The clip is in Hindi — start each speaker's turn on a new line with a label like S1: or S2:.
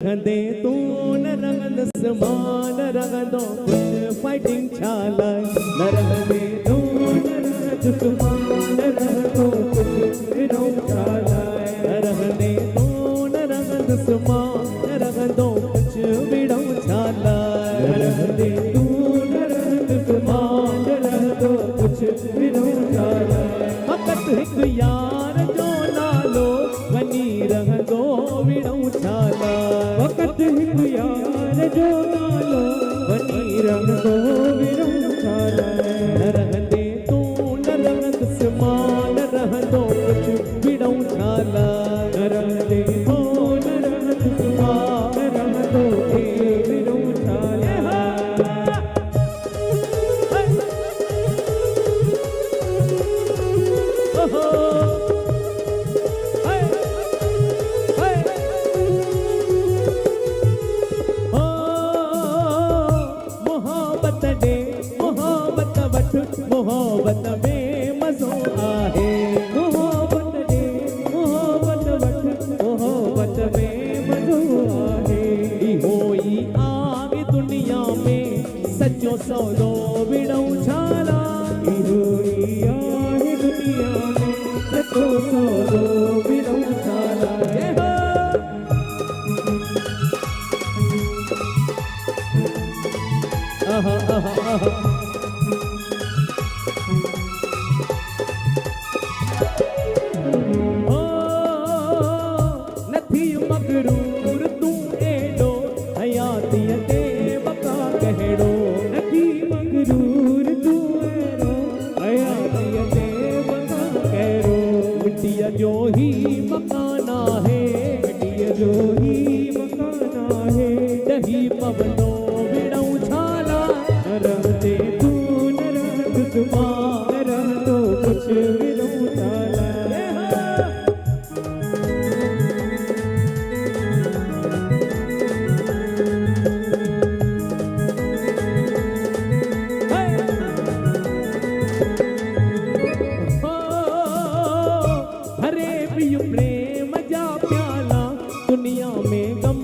S1: दे तू न रंगन समान रंग दो कुछ फाइटिंग चाला न रंग दे तू न रंग समान रंग दो कुछ फाइटिंग चाला न रंग दे तू न रंग समान रंग दो कुछ बिड़ों चाला न रंग दे तू न रंग समान रंग दो कुछ बिड़ों चाला फकत हिक यार जो नालो वनी रंग दो बिड़ों चाला वक़्त हिक यार जो नालो वनी रंग दो बिड़ों चाला न रंग दे तू न रंग समान रंग दो कुछ बिड़ों चाला न रंग दे तू न रंग समान रंग दो बिड़ों चाला मोहब्बत में मज़ो आहे मोहब्बत दे मोहब्बत वठ मोहब्बत में मज़ो आहे होई आगे दुनिया में सच्चो सौदो बिड़ों छाला होई आगे दुनिया में सच्चो सौदो बिड़ों छाला आहा आहा आहा मगरूर तू एडो हयातीअ ते बका कहिड़ो नथी मगरूर तू एडो हयातीअ ते बका कहिड़ो मिटीअ जो ही मकान आहे मिटीअ जो ही मकान आहे ॾही पवंदो बिड़ों छाला न रहंदे तू न रहंद सुमा न रहंदो कुझु बिड़ों छाला प्रेम जा प्याला दुनिया में गम